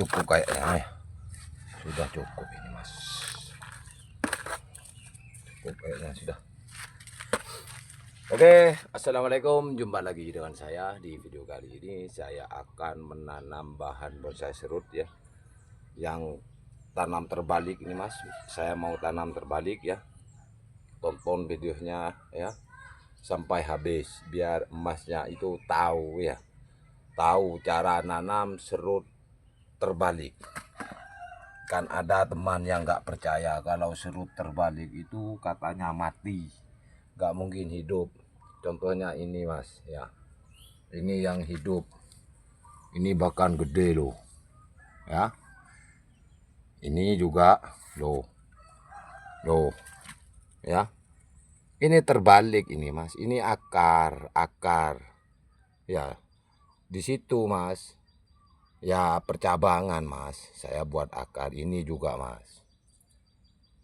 cukup kayaknya ya. Sudah cukup ini mas. Cukup kayaknya sudah. Oke, assalamualaikum. Jumpa lagi dengan saya. Di video kali ini saya akan menanam bahan bonsai serut ya, yang tanam terbalik ini mas. Saya mau tanam terbalik ya. Tonton videonya ya sampai habis biar emasnya itu tahu ya, tahu cara nanam serut terbalik. Kan ada teman yang nggak percaya kalau serut terbalik itu katanya mati, nggak mungkin hidup. Contohnya ini mas ya, ini yang hidup, ini bahkan gede loh ya, ini juga loh ya, ini terbalik ini mas, ini akar ya, di situ mas ya, percabangan mas, saya buat akar ini juga mas.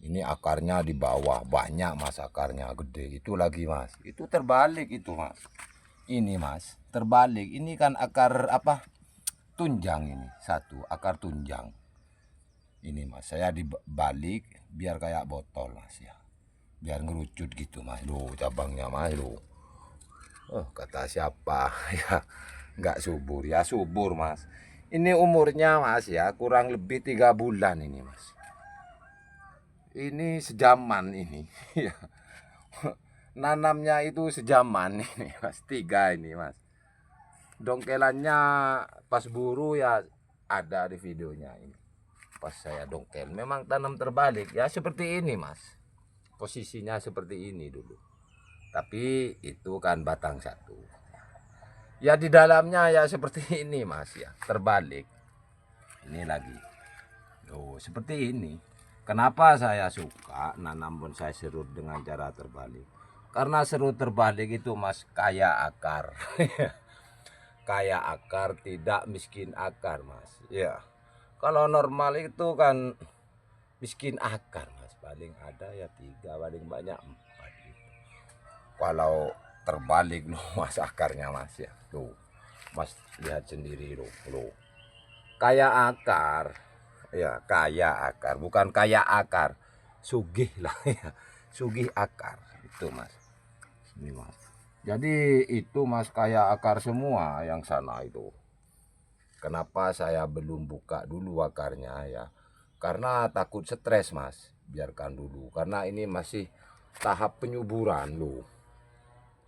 Ini akarnya di bawah banyak mas, akarnya gede itu lagi mas, itu terbalik itu mas. Ini mas terbalik, ini kan akar apa, tunjang, ini satu akar tunjang ini mas. Saya dibalik biar kayak botol mas ya, biar ngerucut gitu mas. Loh cabangnya mas loh. Oh kata siapa ya, nggak subur ya, subur mas. Ini umurnya mas ya kurang lebih 3 bulan ini mas. Ini sejaman ini ya. Nanamnya itu sejaman ini mas, 3 ini mas. Dongkelannya pas buru ya ada di videonya ini. Pas saya dongkel memang tanam terbalik ya, seperti ini mas. Posisinya seperti ini dulu. Tapi itu kan batang satu. Ya di dalamnya ya seperti ini mas ya, terbalik. Ini lagi. Oh, seperti ini. Kenapa saya suka nanam bonsai serut dengan cara terbalik? Karena serut terbalik itu mas kaya akar. Kaya akar, tidak miskin akar mas. Ya. Kalau normal itu kan miskin akar mas. Paling ada ya 3, paling banyak 4 gitu. Kalau terbalik loh mas akarnya mas ya. Tuh. Mas lihat sendiri loh. Kaya akar. Ya, kaya akar, bukan kaya akar, sugih lah ya, sugih akar itu mas. Ini mas. Jadi itu mas kaya akar semua yang sana itu. Kenapa saya belum buka dulu akarnya ya? Karena takut stres mas. Biarkan dulu. Karena ini masih tahap penyuburan loh.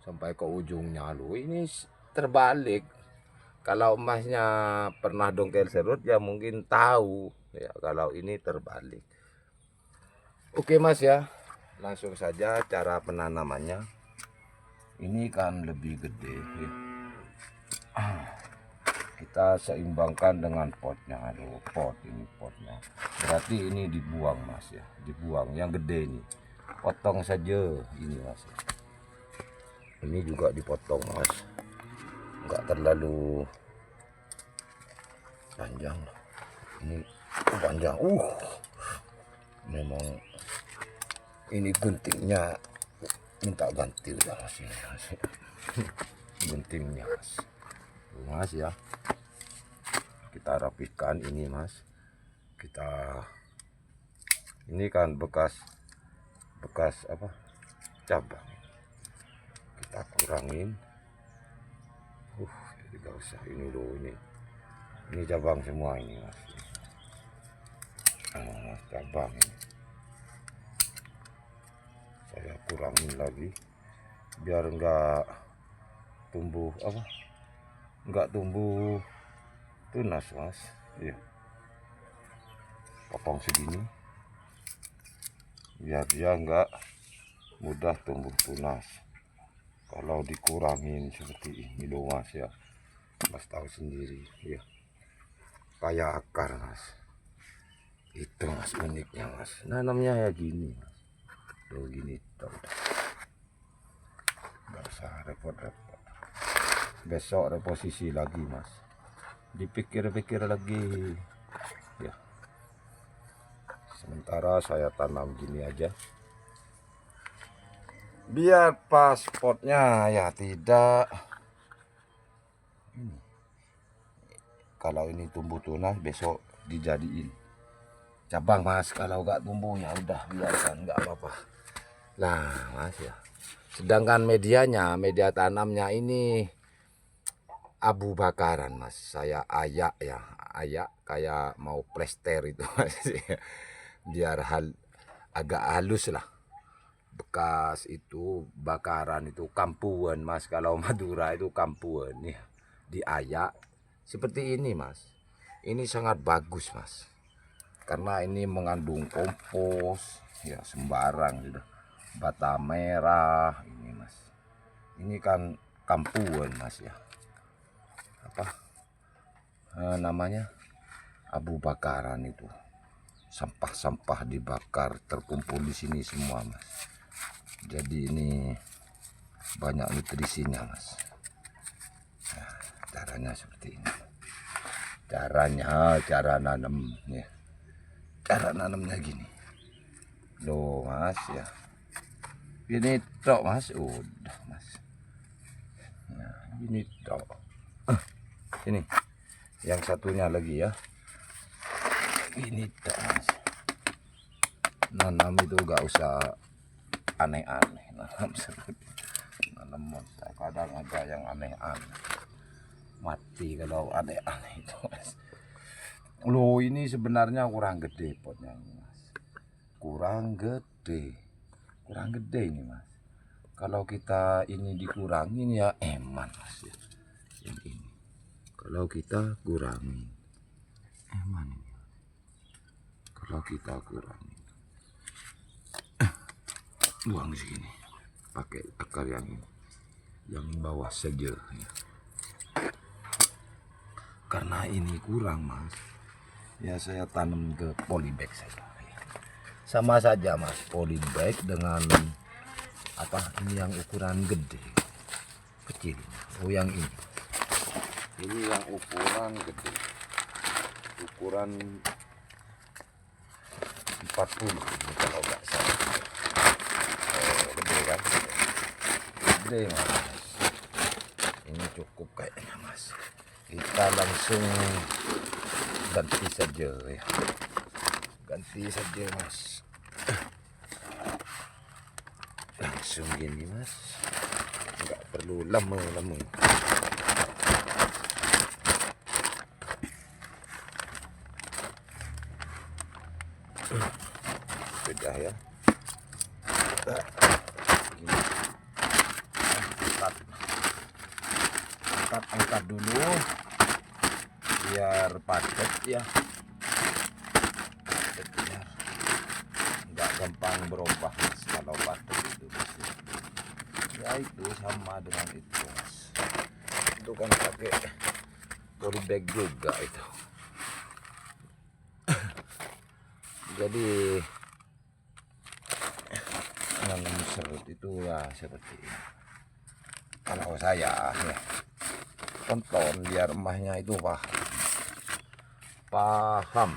Sampai ke ujungnya loh. Ini terbalik. Kalau emasnya pernah dongkel serut ya mungkin tahu ya kalau ini terbalik. Oke mas ya, langsung saja cara penanamannya. Ini kan lebih gede ya. Kita seimbangkan dengan potnya. Aduh, pot ini potnya. Berarti ini dibuang mas ya, dibuang yang gede ini. Potong saja ini mas. Ini juga dipotong mas. Enggak terlalu panjang. Ini panjang. Memang ini guntingnya minta ganti udah mas ini mas. Guntingnya mas ya, kita rapikan ini mas. Kita ini kan bekas apa, cabang, kita kurangin. Tidak usah ini loh, ini cabang semua ini mas. Mas cabang ini saya kurangin lagi biar enggak tumbuh apa, enggak tumbuh tunas mas. Iya, potong segini biar dia enggak mudah tumbuh tunas. Kalau dikurangin seperti ini loh mas ya, mas tahu sendiri ya, kayak akar mas. Itu mas uniknya mas, nanamnya ya gini mas. Tuh gini tuh, nggak usah repot-repot. Besok reposisi lagi mas, dipikir-pikir lagi ya. Sementara saya tanam gini aja biar pas potnya ya, tidak kalau ini tumbuh tunas besok dijadiin cabang mas. Kalau nggak tumbuh ya udah biarkan, nggak apa-apa. Nah mas ya, sedangkan media tanamnya ini abu bakaran mas. Saya ayak ya, ayak kayak mau plester itu mas. Biar agak halus lah. Bekas itu bakaran itu kampuan mas. Kalau Madura itu kampuan ya, diayak seperti ini mas. Ini sangat bagus mas, karena ini mengandung kompos ya, sembarang sudah. Bata merah ini mas, ini kan kampuan mas ya, apa namanya, abu bakaran itu. Sampah-sampah dibakar terkumpul di sini semua mas. Jadi ini banyak nutrisinya mas. Nah, caranya seperti ini. Cara nanamnya. Cara nanamnya gini. Loh mas ya. Gini tok mas, udah mas. Nah, gini tok. Ini yang satunya lagi ya. Gini tok mas. Nanam itu gak usah aneh-aneh. Nanam kadang ada yang aneh-aneh. Mati kalau aneh-aneh itu mas. Loh ini sebenarnya kurang gede potnya ini mas. Kurang gede ini mas. Kalau kita ini dikurangin ya eman mas ya. Ini. Kalau kita kurangin eman ini. Kalau kita kurangin buang segini, pakai akar yang ini, yang bawah saja ya. Karena ini kurang mas, ya saya tanam ke polybag saja. Sama saja mas, polybag dengan apa ini yang ukuran gede, kecil. Oh yang ini yang ukuran gede, ukuran 40 kalau nggak salah. Oh, gede kan, gede mas. Ini cukup kayaknya mas. Kita langsung ganti saja ya. Ganti saja mas. Langsung gini mas. Enggak perlu lama-lama. Sudah ya. Gini. Angkat dulu biar padat ya, biar nggak gampang berubah mas kalau padat itu mas. Ya itu sama dengan itu mas, itu kan pakai polybag juga itu. Jadi nanam serut itu ya seperti ini. Kalau saya ya tonton biar emaknya itu paham.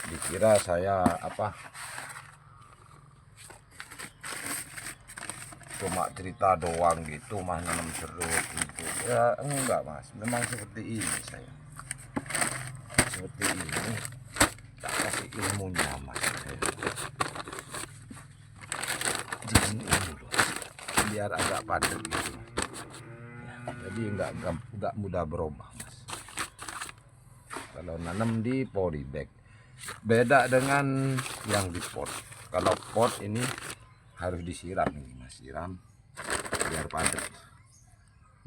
Dikira saya apa, cuma cerita doang gitu mas nanam serut gitu ya. Enggak mas, memang seperti ini saya, seperti ini tak kasih ilmunya mas. Jadi ini dulu biar agak padat gitu. Jadi enggak mudah berubah mas. Kalau nanam di polybag beda dengan yang di pot. Kalau pot ini harus disiram ini mas, siram biar padat.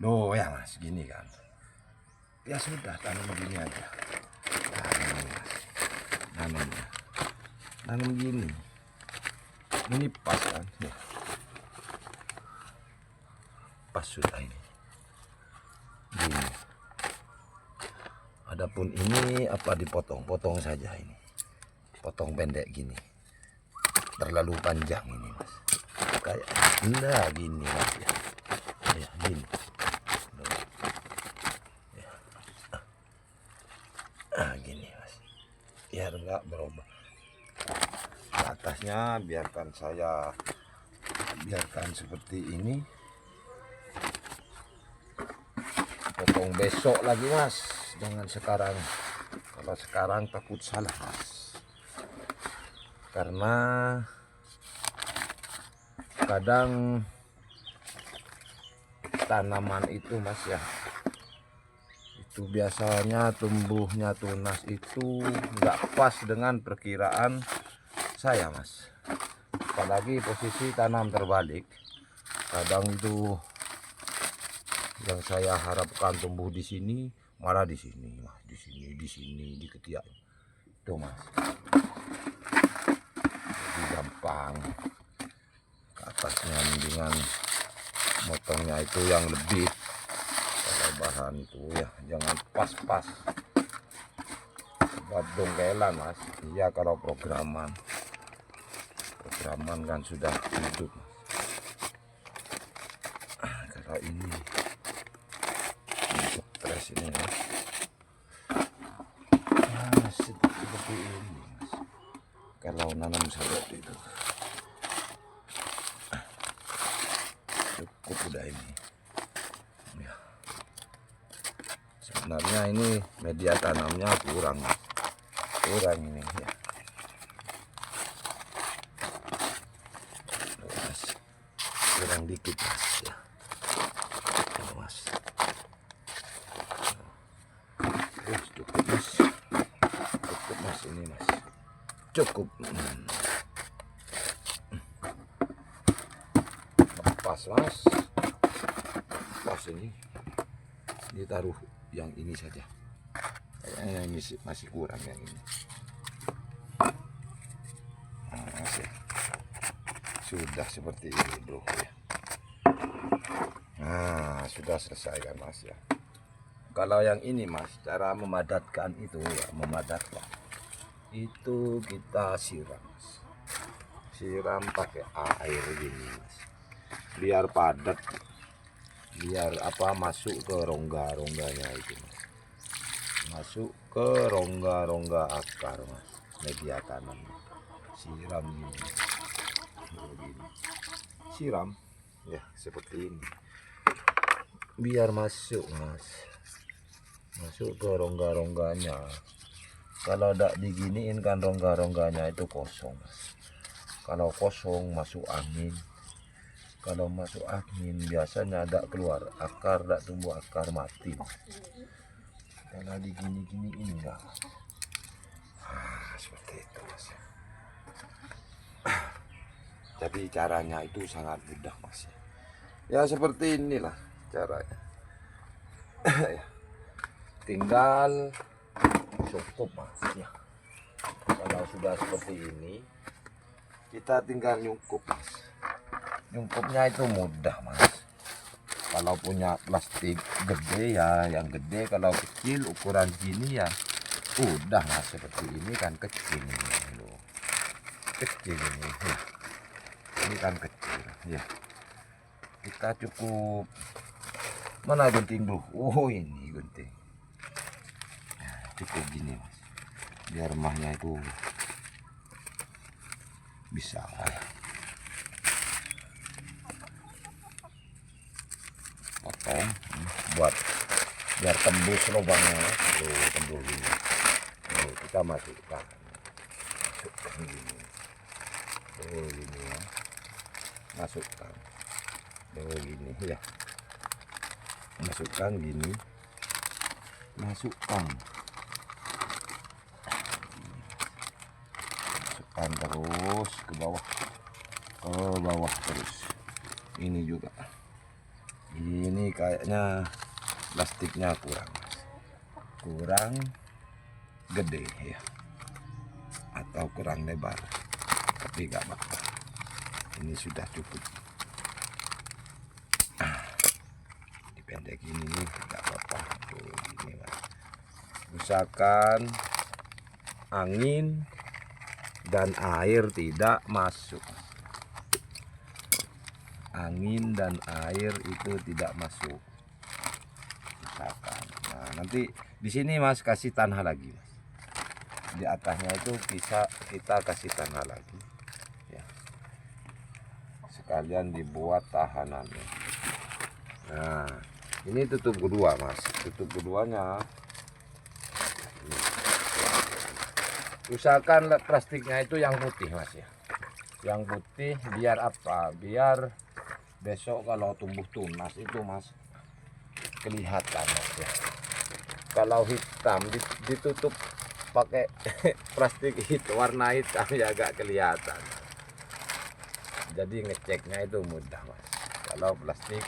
Loh ya mas, gini kan. Ya sudah tanam begini aja. Tanam mas, nanam gini. Ini pas kan? Ya. Pas sudah ini. Gini. Adapun ini apa dipotong-potong saja ini. Potong pendek gini. Terlalu panjang ini mas. Kayak nah gini mas ya. Ya gini. Ya. Gini mas. Biar enggak berubah. Atasnya biarkan seperti ini. Potong besok lagi mas, jangan sekarang. Kalau sekarang takut salah mas, karena kadang tanaman itu mas ya, itu biasanya tumbuhnya tunas itu nggak pas dengan perkiraan saya mas. Apalagi posisi tanam terbalik, kadang itu yang saya harapkan tumbuh di sini malah di sini mas, di sini di ketiak itu mas. Jadi gampang ke atasnya, dengan motongnya itu yang lebih. Kalau bahan itu ya jangan pas-pas, sebab dongkelan mas. Iya kalau programan kan sudah hidup mas. Kalau ini stres ini mas, ya, seperti ini mas. Kalau nanam seperti itu cukup udah ini ya. Sebenarnya ini media tanamnya kurang ini ya. Mas, kurang dikit mas ya. Mas, cukup mas, cukup mas, ini mas, cukup. Pas mas, pas ini ditaruh yang ini saja. Kayaknya ini masih kurang yang ini. Masih sudah seperti ini bro ya. Nah sudah selesai kan mas ya. Kalau yang ini mas, cara memadatkan itu ya, memadatkan itu kita siram mas. Siram pakai air gini mas, biar padat, biar apa, masuk ke rongga-rongganya itu mas. Masuk ke rongga-rongga akar mas, media tanam. Siram gini, siram ya seperti ini, biar masuk mas, masuk ke rongga-rongganya. Kalau tidak diginiin kan rongga-rongganya itu kosong mas. Kalau kosong masuk angin, kalau masuk angin biasanya tidak keluar akar, tidak tumbuh akar, mati mas. Kalau digini-gini ini enggak. Seperti itu mas. Jadi caranya itu sangat mudah mas ya, seperti inilah caranya. Tinggal cukup mas ya. Kalau sudah seperti ini kita tinggal nyungkup mas. Nyungkupnya itu mudah mas. Kalau punya plastik gede ya yang gede, kalau kecil ukuran gini ya udah mas. Seperti ini kan kecil ini loh, kecil ini ya. Ini kan kecil ya, kita cukup, mana gunting bro? Oh ini gunting ya, cukup gini mas, biar mahnya itu bisa potong buat biar tembus lubangnya. Tembus ini kita masukkan gini. Gini ya, masukkan gini ya, masukkan gini, masukkan terus ke bawah terus. Ini juga, ini kayaknya plastiknya kurang gede ya, atau kurang lebar, tapi gak apa-apa, ini sudah cukup. Dipendek ini nih gak apa-apa. Ini mas, usahakan angin dan air tidak masuk. Angin dan air itu tidak masuk, usahakan. Nah nanti di sini mas kasih tanah lagi mas. Di atasnya itu kita kasih tanah lagi ya, sekalian dibuat tahanannya. Nah ini tutup kedua mas, tutup keduanya ini. Usahakan plastiknya itu yang putih mas ya, yang putih. Biar apa? Biar besok kalau tumbuh tunas itu mas kelihatan mas ya. Kalau hitam ditutup pakai plastik warna hitam ya agak kelihatan. Jadi ngeceknya itu mudah mas. Kalau plastik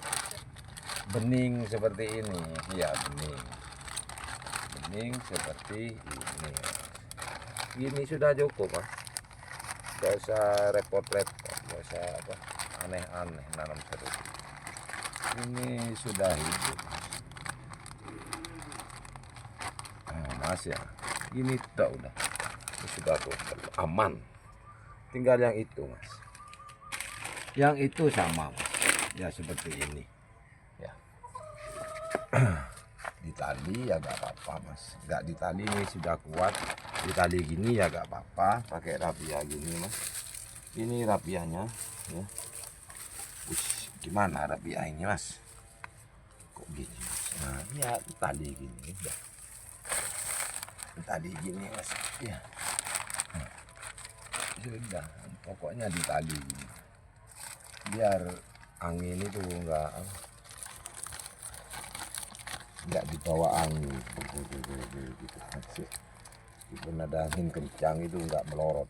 bening seperti ini, ya bening seperti ini. Ini sudah cukup mas. Gak usah repot-repot, gak usah apa aneh-aneh nanam serut. Ini sudah hidup. Nah, mas ya, ini tak udah, ini sudah total aman. Tinggal yang itu mas. Yang itu sama mas. Ya seperti ini. Ya. Ditali ya gak apa-apa mas. Gak ditali ini sudah kuat. Ditali gini ya gak apa-apa. Pakai rapia gini mas. Ini rapianya. Ya. Ush, gimana rapia ini mas? Kok gini mas? Nah ya tali gini udah. Tali gini mas. Ya. Nah, sudah. Pokoknya ditali gini. Biar angin itu enggak dibawa angin gitu. Meskipun ada angin kencang itu enggak melorot.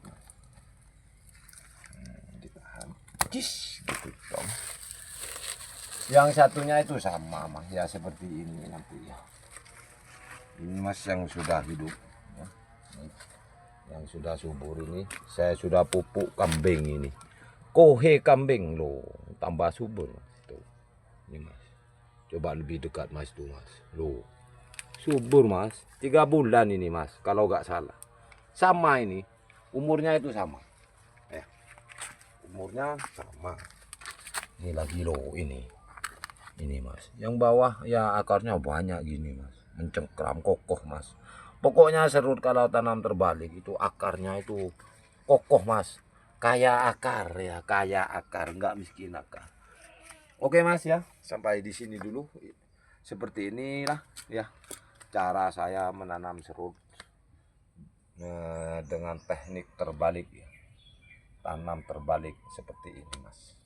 Ditahan. Cis gitu dong. Yang satunya itu sama mas ya seperti ini nanti ya. Ini mas yang sudah hidup ya. Yang sudah subur ini saya sudah pupuk kambing ini. Kohe kambing loh, tambah subur tuh. Ini mas, coba lebih dekat mas tuh mas, loh subur mas, 3 bulan ini mas, kalau nggak salah. Sama ini, umurnya itu sama, ya, umurnya sama. Ini lagi loh ini mas. Yang bawah ya akarnya banyak gini mas, mencengkram kokoh mas. Pokoknya serut kalau tanam terbalik itu akarnya itu kokoh mas. Kayak akar ya, kayak akar, nggak miskin akar. Oke mas ya, sampai di sini dulu. Seperti inilah ya cara saya menanam serut dengan teknik terbalik ya. Tanam terbalik seperti ini mas.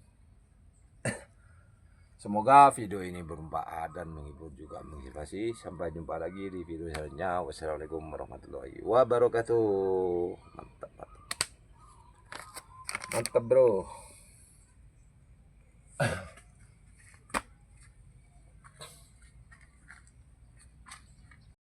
Semoga video ini bermanfaat dan menghibur juga menginspirasi. Sampai jumpa lagi di video selanjutnya. Wassalamualaikum warahmatullahi wabarakatuh. Mantap. Mantap bro.